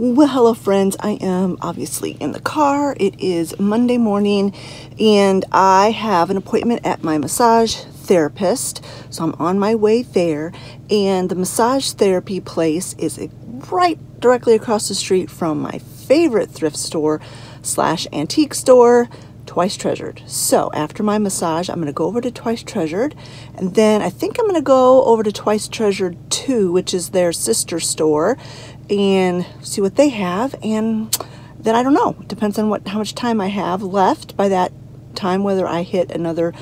Well, hello friends. I am obviously in the car. It is Monday morning and I have an appointment at my massage therapist. So I'm on my way there, and the massage therapy place is right directly across the street from my favorite thrift store slash antique store, Twice Treasured. So after my massage, I'm going to go over to Twice Treasured, and then I think I'm going to go over to Twice Treasured 2, which is their sister store, and see what they have. And then I don't know, it depends on how much time I have left by that time, whether I hit another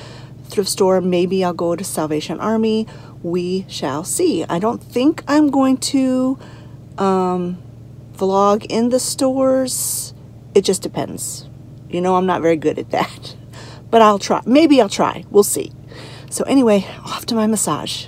thrift store. Maybe I'll go to Salvation Army. We shall see. I don't think I'm going to vlog in the stores. It just depends. You know, I'm not very good at that, but I'll try. Maybe I'll try. We'll see. So anyway, off to my massage.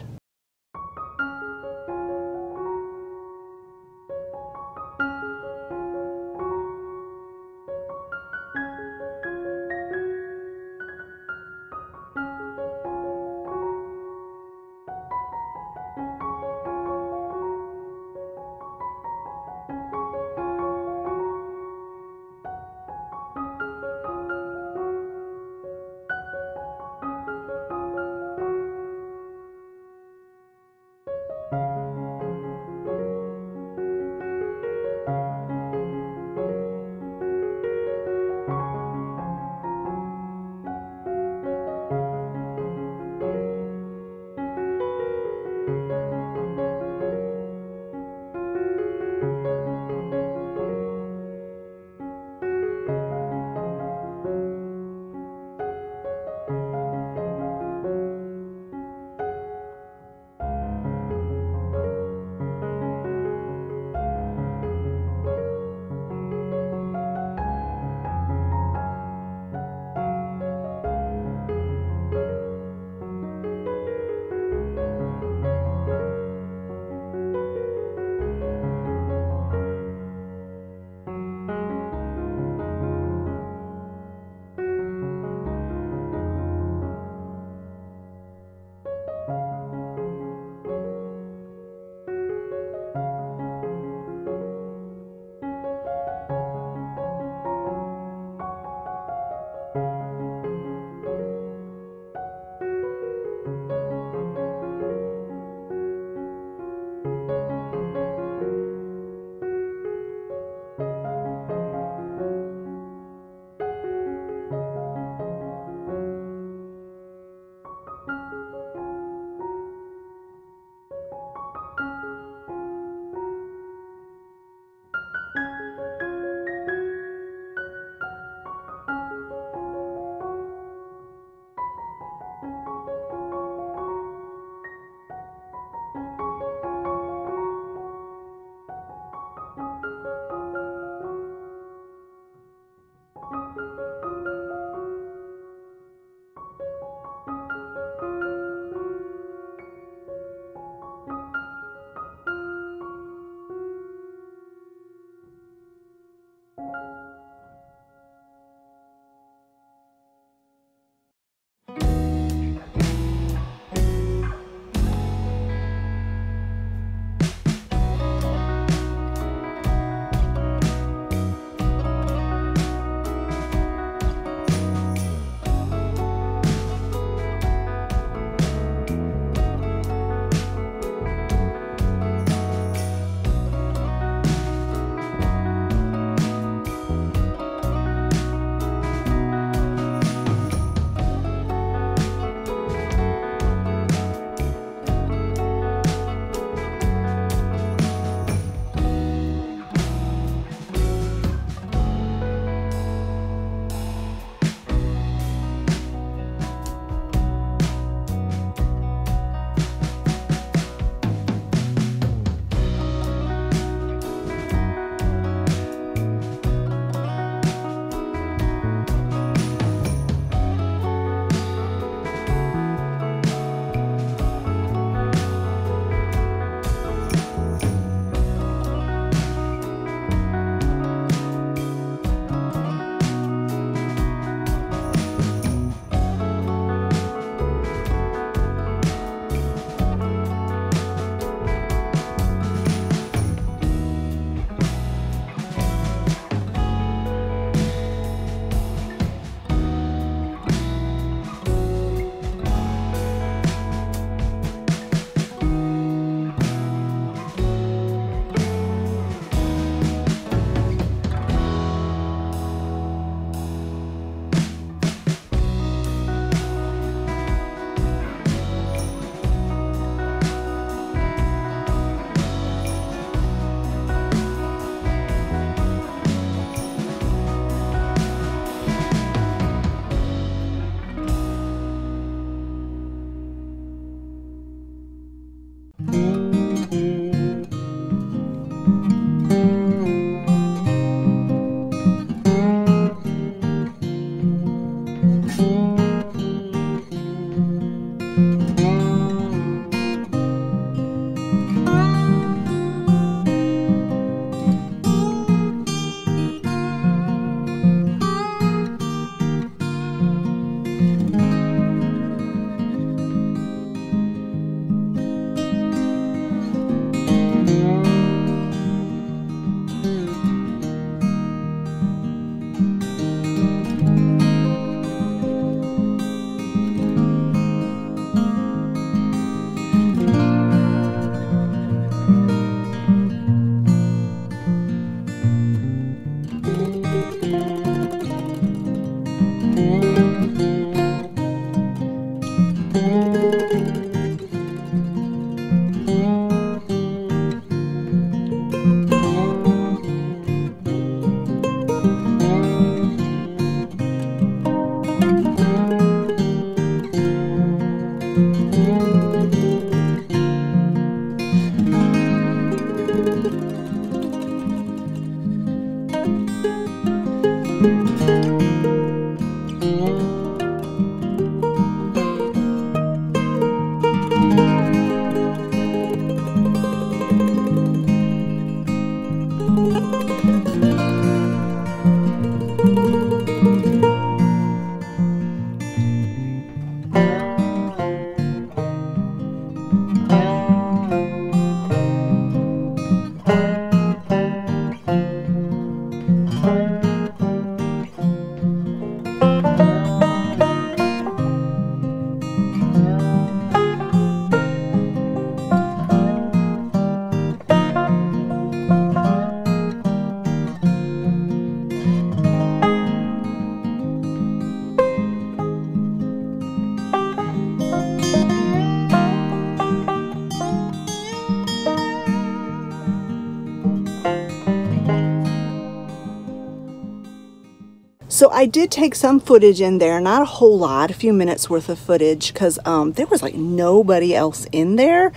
So I did take some footage in there, not a whole lot, a few minutes worth of footage, because there was like nobody else in there.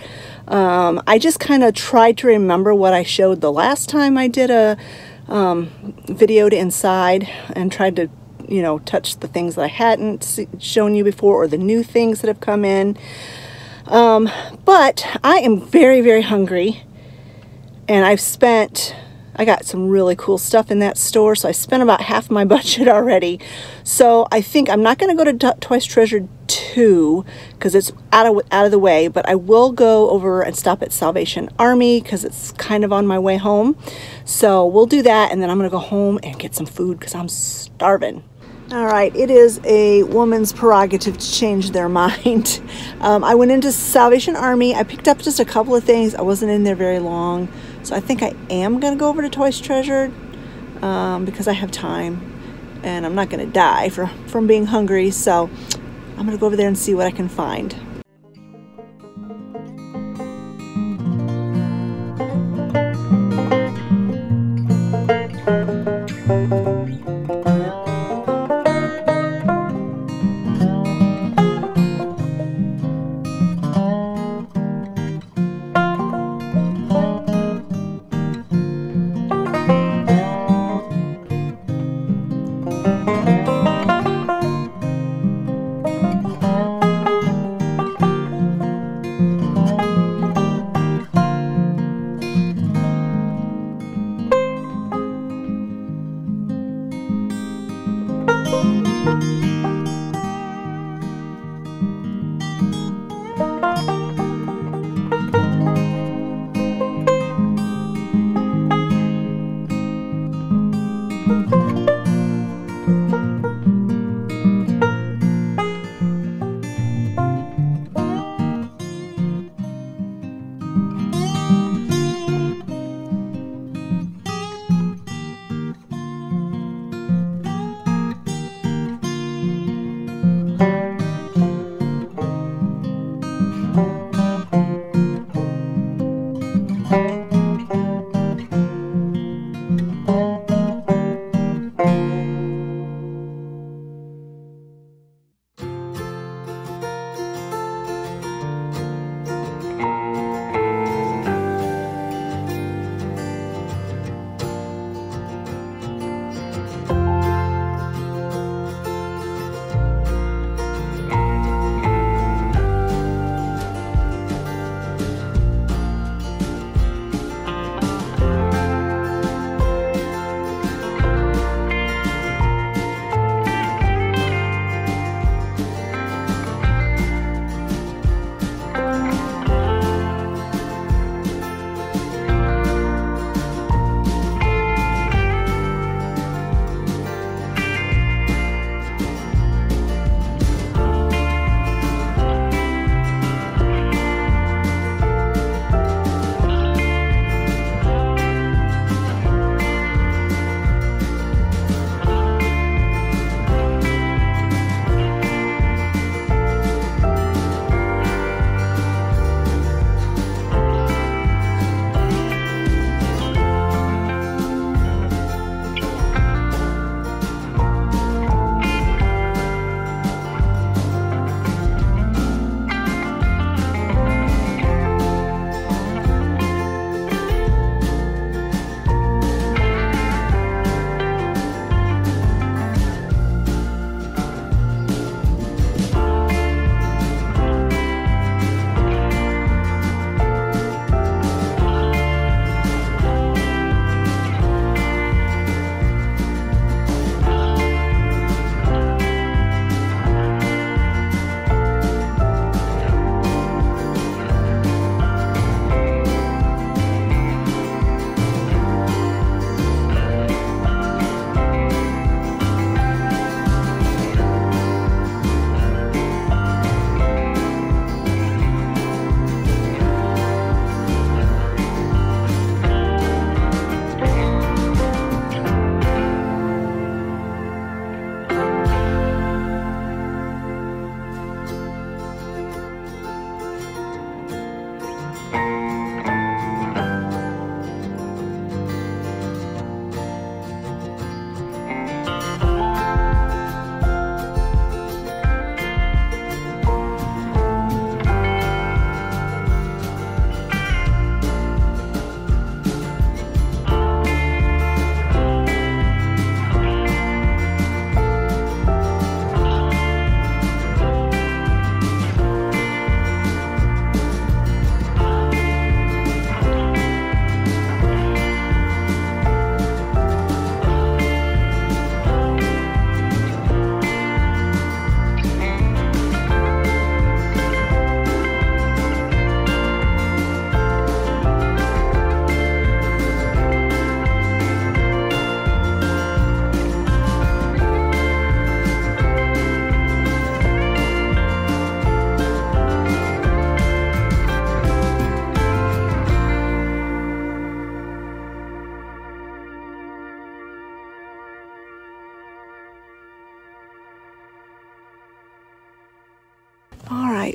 I just kind of tried to remember what I showed the last time I did a video to inside, and tried to, you know, touch the things that I hadn't shown you before, or the new things that have come in. But I am very, very hungry, and I got some really cool stuff in that store, so I spent about half my budget already. So I think I'm not going to go to Twice Treasured 2 because it's out of the way, but I will go over and stop at Salvation Army because it's kind of on my way home. So we'll do that, and then I'm going to go home and get some food because I'm starving. All right, it is a woman's prerogative to change their mind. I went into Salvation Army. I picked up just a couple of things. I wasn't in there very long. So I think I am going to go over to Twice Treasured because I have time and I'm not going to die from being hungry. So I'm going to go over there and see what I can find.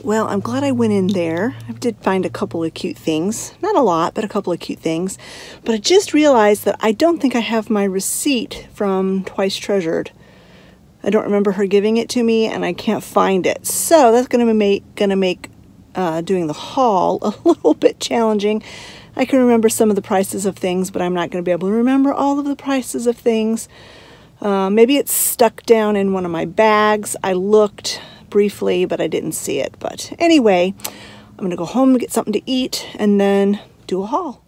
right, well, I'm glad I went in there. I did find a couple of cute things. Not a lot, but a couple of cute things. But I just realized that I don't think I have my receipt from Twice Treasured. I don't remember her giving it to me, and I can't find it. So that's gonna make doing the haul a little bit challenging. I can remember some of the prices of things, but I'm not going to be able to remember all of the prices of things. Maybe it's stuck down in one of my bags. I looked briefly, but I didn't see it. But anyway, I'm going to go home and get something to eat and then do a haul.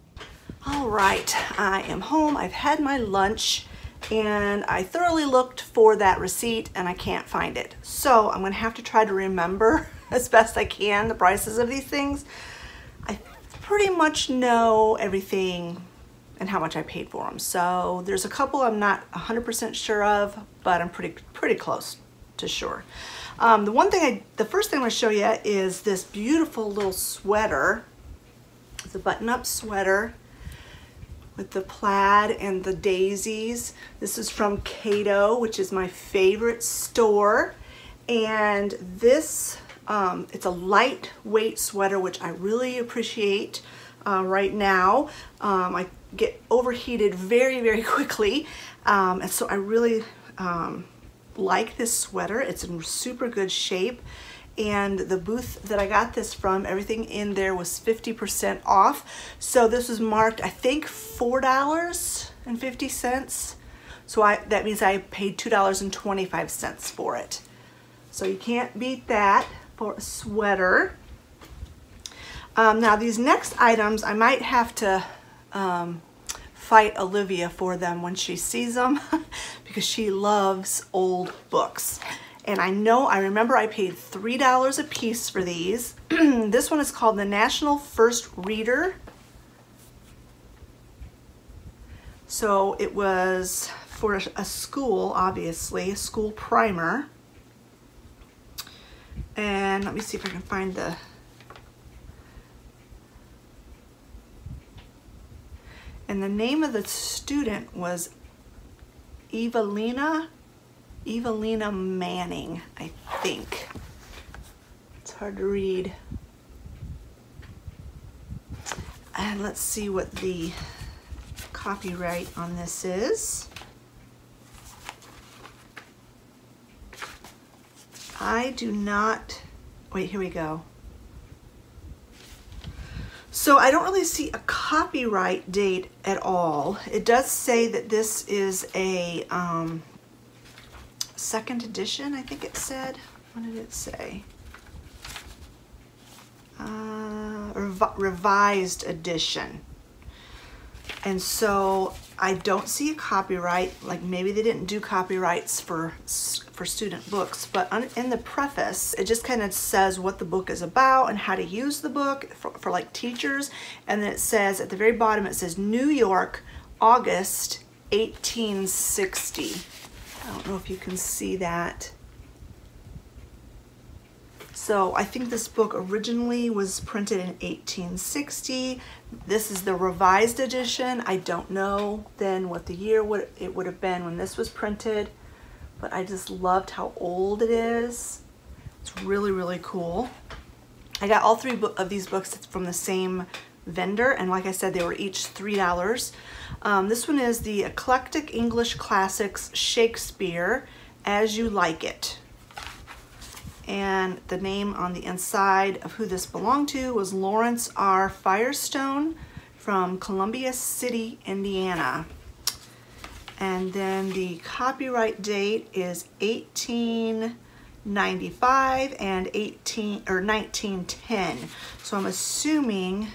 All right, I am home. I've had my lunch and I thoroughly looked for that receipt and I can't find it. So I'm going to have to try to remember as best I can the prices of these things. I pretty much know everything and how much I paid for them. So there's a couple I'm not 100% sure of, but I'm pretty close to sure. The first thing I'm going to show you is this beautiful little sweater. It's a button-up sweater with the plaid and the daisies. This is from Cato, which is my favorite store. And this, it's a lightweight sweater, which I really appreciate right now. I get overheated very, very quickly. And so I really like this sweater. It's in super good shape. And the booth that I got this from, everything in there was 50% off. So this was marked, I think, $4.50. So that means I paid $2.25 for it. So you can't beat that for a sweater. Now these next items, I might have to fight Olivia for them when she sees them because she loves old books. And I remember I paid $3 a piece for these. This one is called the National First Reader. So it was for a school, obviously, a school primer. And let me see if I can find the... And the name of the student was Evelina Manning, I think. It's hard to read. And let's see what the copyright on this is. I do not, wait, here we go. So I don't really see a copyright date at all. It does say that this is a second edition, I think it said. What did it say? Revised edition. And so I don't see a copyright, like maybe they didn't do copyrights for student books, but in the preface, it just kind of says what the book is about and how to use the book for like teachers. And then it says at the very bottom, it says New York, August 1860. I don't know if you can see that. So I think this book originally was printed in 1860. This is the revised edition. I don't know then what the year it would have been when this was printed, but I just loved how old it is. It's really, really cool. I got all three of these books from the same vendor, and like I said, they were each $3. This one is the Eclectic English Classics Shakespeare As You Like It. And the name on the inside of who this belonged to was Lawrence R. Firestone from Columbia City, Indiana. And then the copyright date is 1895 and 1910. So I'm assuming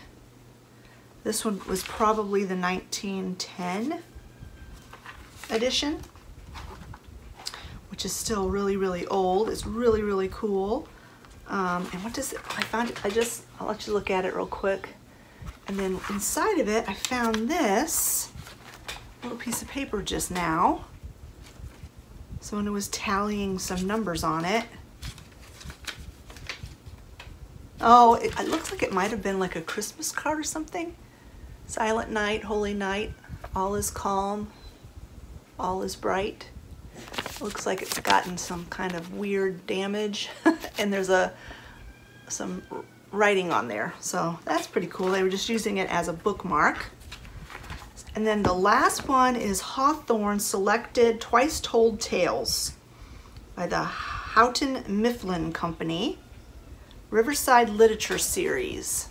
this one was probably the 1910 edition, which is still really, really old. It's really, really cool. And what does it, I found it, I'll let you look at it real quick. And then inside of it, I found this little piece of paper just now. Someone was tallying some numbers on it. Oh, it looks like it might have been like a Christmas card or something. Silent night, holy night, all is calm, all is bright. Looks like it's gotten some kind of weird damage. And there's a some writing on there. So that's pretty cool. They were just using it as a bookmark. And then the last one is Hawthorne Selected Twice Told Tales by the Houghton Mifflin Company, Riverside Literature Series.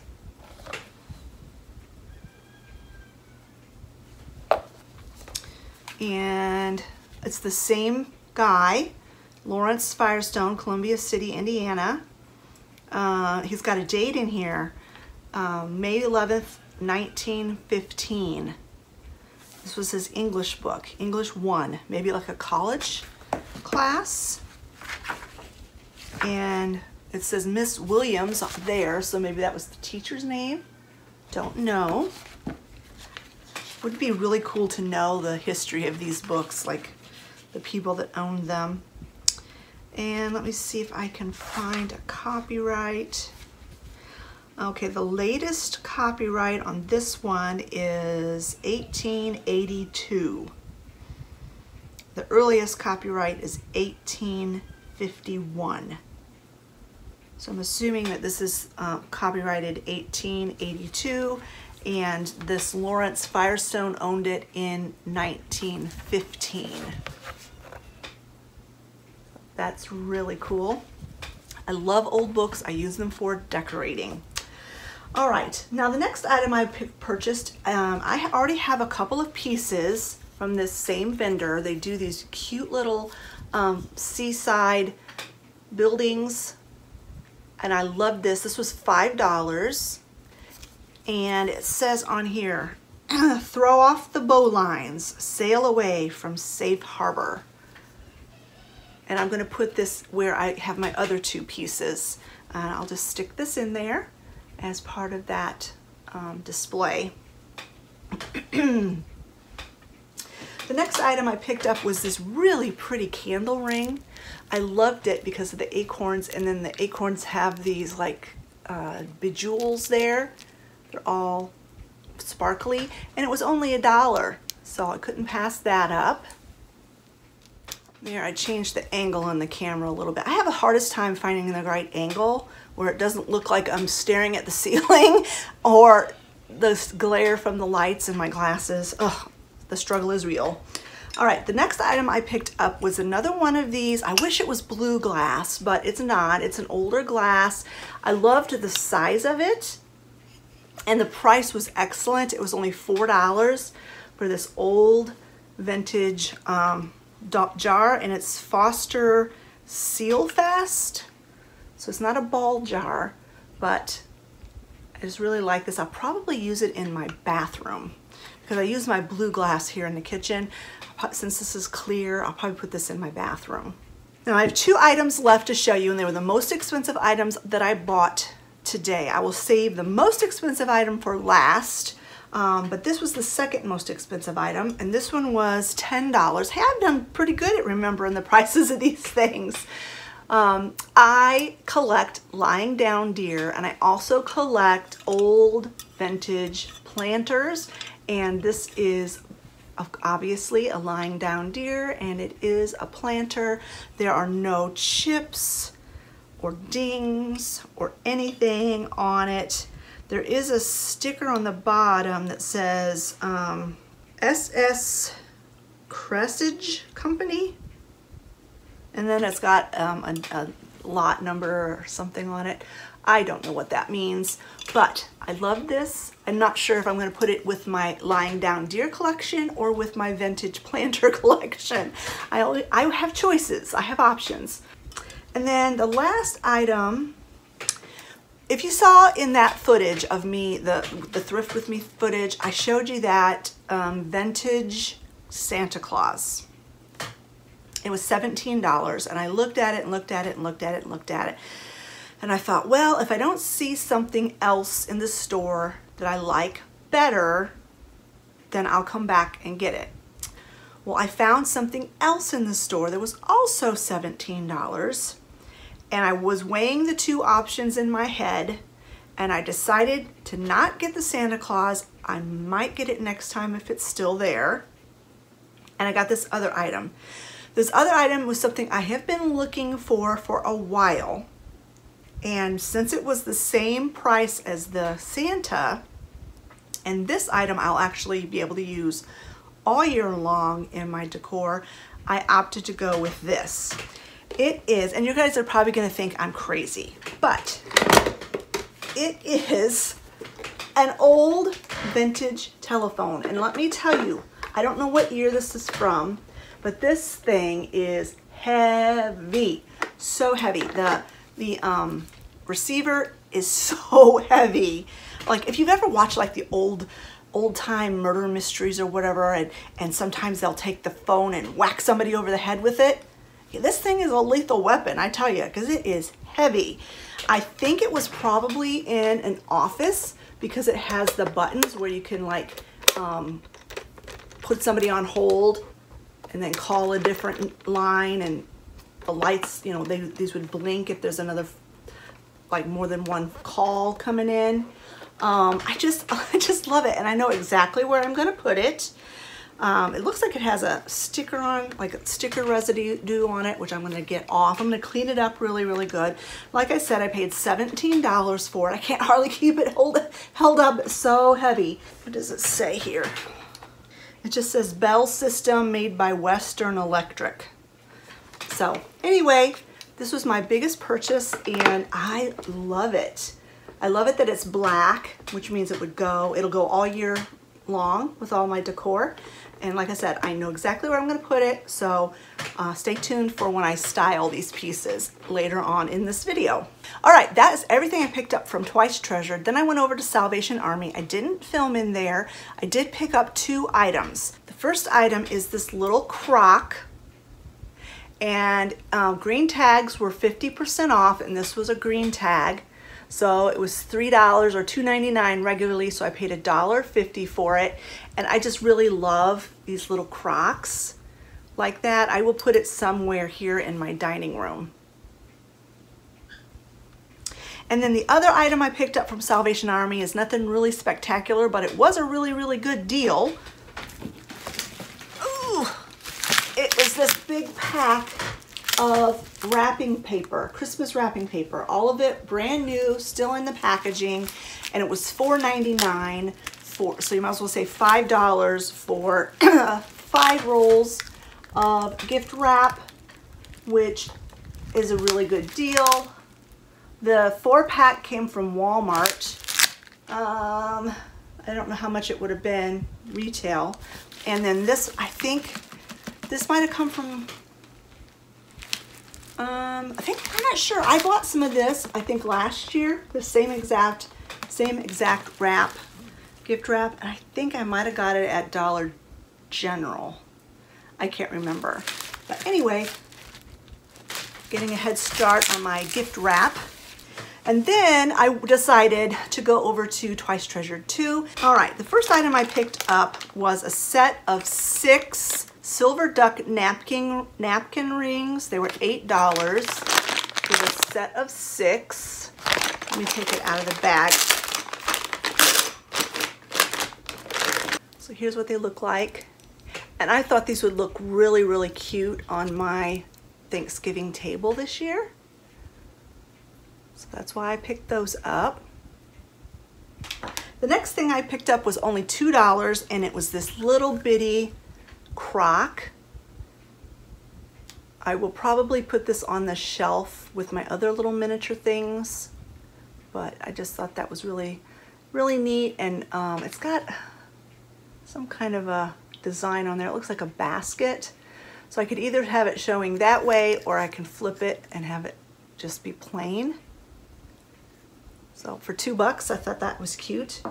And it's the same guy, Lawrence Firestone, Columbia City, Indiana. He's got a date in here, May 11th, 1915. This was his English book, English 1, maybe like a college class. And it says Miss Williams up there, so maybe that was the teacher's name. Don't know. Would be really cool to know the history of these books, like the people that owned them. And let me see if I can find a copyright. Okay, the latest copyright on this one is 1882. The earliest copyright is 1851. So I'm assuming that this is copyrighted 1882, and this Lawrence Firestone owned it in 1915. That's really cool. I love old books. I use them for decorating. All right, now the next item I purchased, I already have a couple of pieces from this same vendor. They do these cute little seaside buildings, and I love this. This was $5, and it says on here, throw off the bowlines, sail away from safe harbor. And I'm gonna put this where I have my other two pieces. And I'll just stick this in there as part of that display. The next item I picked up was this really pretty candle ring. I loved it because of the acorns, and then the acorns have these like bejewels there. They're all sparkly, and it was only $1, so I couldn't pass that up. There, I changed the angle on the camera a little bit. I have the hardest time finding the right angle where it doesn't look like I'm staring at the ceiling or the glare from the lights in my glasses. Ugh, the struggle is real. All right, the next item I picked up was another one of these. I wish it was blue glass, but it's not. It's an older glass. I loved the size of it, and the price was excellent. It was only $4 for this old vintage jar, and it's Foster Seal Fast. So it's not a ball jar, but I just really like this. I'll probably use it in my bathroom because I use my blue glass here in the kitchen. Since this is clear, I'll probably put this in my bathroom. Now I have two items left to show you, and they were the most expensive items that I bought today. I will save the most expensive item for last. But this was the second most expensive item, and this one was $10. Hey, I've done pretty good at remembering the prices of these things. I collect lying down deer, and I also collect old vintage planters, and this is obviously a lying down deer, and it is a planter. There are no chips or dings or anything on it. There is a sticker on the bottom that says SS Cressage Company, and then it's got a lot number or something on it. I don't know what that means, but I love this. I'm not sure if I'm going to put it with my lying down deer collection or with my vintage planter collection. I have choices. I have options. And then the last item, if you saw in that footage of me, the Thrift With Me footage, I showed you that vintage Santa Claus. It was $17, and I looked at it and looked at it and looked at it and looked at it. And I thought, well, if I don't see something else in the store that I like better, then I'll come back and get it. Well, I found something else in the store that was also $17. And I was weighing the two options in my head, and I decided to not get the Santa Claus. I might get it next time if it's still there. And I got this other item. This other item was something I have been looking for a while. And since it was the same price as the Santa, and this item I'll actually be able to use all year long in my decor, I opted to go with this. It is, and you guys are probably gonna think I'm crazy, but it is an old vintage telephone. And let me tell you, I don't know what year this is from, but this thing is heavy, so heavy. The receiver is so heavy. Like if you've ever watched like the old time murder mysteries or whatever, and sometimes they'll take the phone and whack somebody over the head with it. Yeah, this thing is a lethal weapon, I tell you, because it is heavy. I think it was probably in an office because it has the buttons where you can like put somebody on hold and then call a different line, and the lights, you know, these would blink if there's another, like more than one call coming in. I just love it, and I know exactly where I'm gonna put it. It looks like it has a sticker on, like a sticker residue on it, which I'm gonna get off. I'm gonna clean it up really, really good. Like I said, I paid $17 for it. I can't hardly keep it held up, it's so heavy. What does it say here? It just says Bell System made by Western Electric. So anyway, this was my biggest purchase and I love it. I love it that it's black, which means it'll go all year long with all my decor. And like I said, I know exactly where I'm gonna put it, so stay tuned for when I style these pieces later on in this video. All right, that is everything I picked up from Twice Treasured. Then I went over to Salvation Army. I didn't film in there. I did pick up 2 items. The first item is this little crock, and green tags were 50% off, and this was a green tag. So it was $3 or $2.99 regularly, so I paid $1.50 for it. And I just really love these little crocks like that. I will put it somewhere here in my dining room. And then the other item I picked up from Salvation Army is nothing really spectacular, but it was a really, really good deal. Ooh, it was this big pack of wrapping paper, Christmas wrapping paper, all of it brand new, still in the packaging, and it was $4.99 for, so you might as well say $5 for 5 rolls of gift wrap, which is a really good deal. The 4-pack came from Walmart. I don't know how much it would have been retail. And then this, I think this might have come from I'm not sure. I bought some of this, I think last year, the same exact wrap, gift wrap, and I think I might have got it at Dollar General. I can't remember. But anyway, getting a head start on my gift wrap. And then I decided to go over to Twice Treasured 2. All right, the first item I picked up was a set of 6 silver duck napkin rings. They were $8 for the set of 6. Let me take it out of the bag. So here's what they look like. And I thought these would look really, really cute on my Thanksgiving table this year. So that's why I picked those up. The next thing I picked up was only $2, and it was this little bitty crock. I will probably put this on the shelf with my other little miniature things, but I just thought that was really, really neat. And it's got some kind of a design on there. It looks like a basket. So I could either have it showing that way, or I can flip it and have it just be plain. So for $2, I thought that was cute.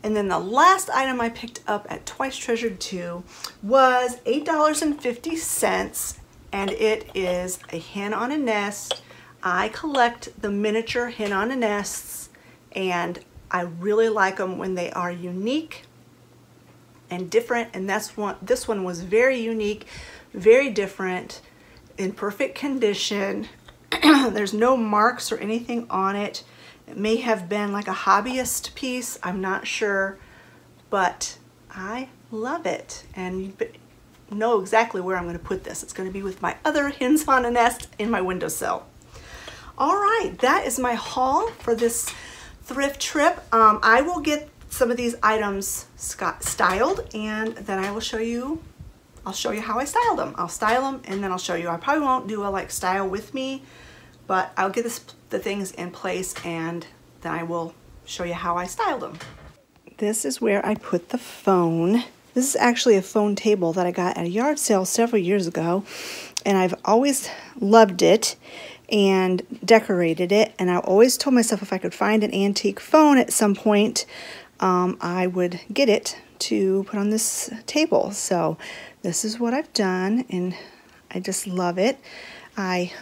And then the last item I picked up at Twice Treasured 2 was $8.50, and it is a hen on a nest. I collect the miniature hen on a nests, and I really like them when they are unique and different, and this one was very unique, very different, in perfect condition. There's no marks or anything on it. It may have been like a hobbyist piece, I'm not sure, but I love it and you know exactly where I'm going to put this. It's going to be with my other hens on a nest in my windowsill. All right, that is my haul for this thrift trip. I will get some of these items styled, and then I will show you, I'll show you how I styled them. I'll style them and then I'll show you. I probably won't do a like style with me, but I'll get the things in place and then I will show you how I styled them. This is where I put the phone. This is actually a phone table that I got at a yard sale several years ago, and I've always loved it and decorated it, and I always told myself if I could find an antique phone at some point, I would get it to put on this table. So this is what I've done, and I just love it. I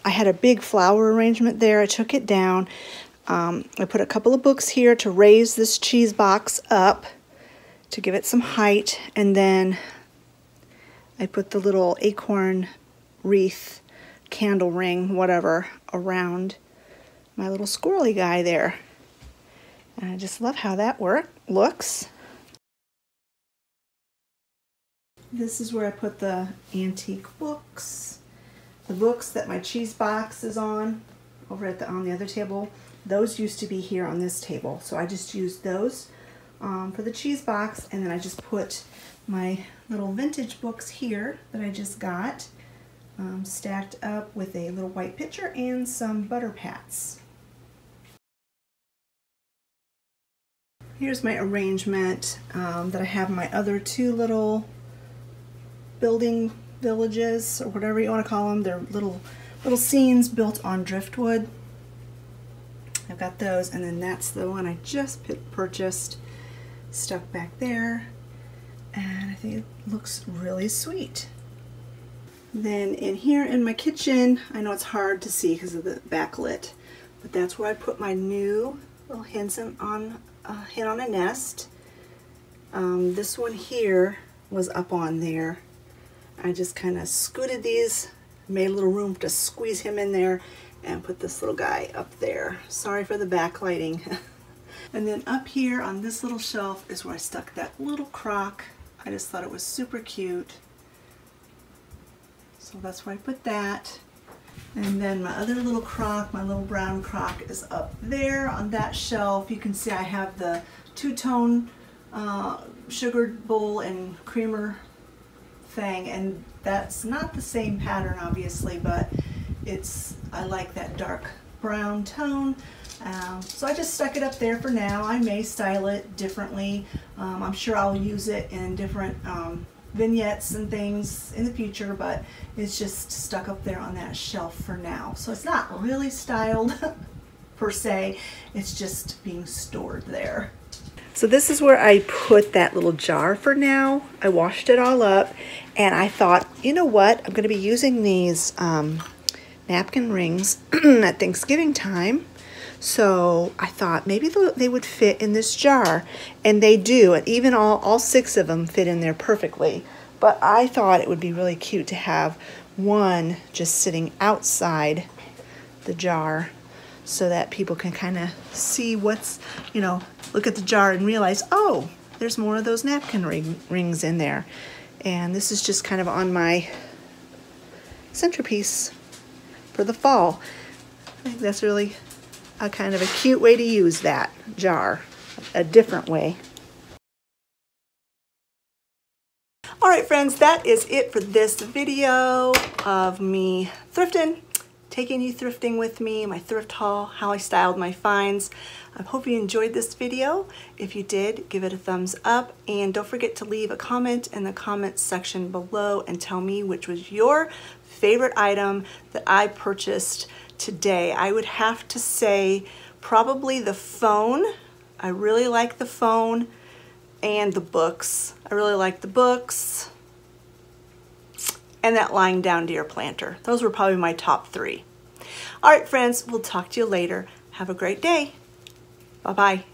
had a big flower arrangement there. I took it down. I put a couple of books here to raise this cheese box up to give it some height, and then I put the little acorn wreath, candle ring, whatever, around my little squirrely guy there. And I just love how that looks. This is where I put the antique books. The books that my cheese box is on, over at on the other table, those used to be here on this table. So I just used those for the cheese box, and then I just put my little vintage books here that I just got stacked up with a little white pitcher and some butter pats. Here's my arrangement that I have my other two little building villages, or whatever you want to call them. They're little scenes built on driftwood. I've got those, and then that's the one I just purchased, stuck back there, and I think it looks really sweet. Then in here in my kitchen, I know it's hard to see because of the backlit, but that's where I put my new little hen on a nest. This one here was up on there. I just kind of scooted these, made a little room to squeeze him in there, and put this little guy up there. Sorry for the backlighting. And then up here on this little shelf is where I stuck that little crock. I just thought it was super cute. So that's where I put that. And then my other little crock, my little brown crock, is up there on that shelf. You can see I have the two-tone sugared bowl and creamer thing, and that's not the same pattern obviously, but I like that dark brown tone. So I just stuck it up there for now. I may style it differently. I'm sure I'll use it in different vignettes and things in the future, but it's just stuck up there on that shelf for now. So it's not really styled per se, it's just being stored there. So this is where I put that little jar for now. I washed it all up, and I thought, you know what, I'm going to be using these napkin rings at Thanksgiving time. So I thought maybe they would fit in this jar, and they do, and even all 6 of them fit in there perfectly. But I thought it would be really cute to have one just sitting outside the jar so that people can kind of see what's, you know, look at the jar and realize, oh, there's more of those napkin rings in there. And this is just kind of on my centerpiece for the fall. I think that's really a kind of a cute way to use that jar, a different way. All right, friends, that is it for this video of me thrifting, taking you thrifting with me, my thrift haul, how I styled my finds. I hope you enjoyed this video. If you did, give it a thumbs up, and don't forget to leave a comment in the comments section below and tell me which was your favorite item that I purchased today. I would have to say probably the phone. I really like the phone, and the books. I really like the books and that lying down deer planter. Those were probably my top 3. All right, friends, we'll talk to you later. Have a great day. Bye-bye.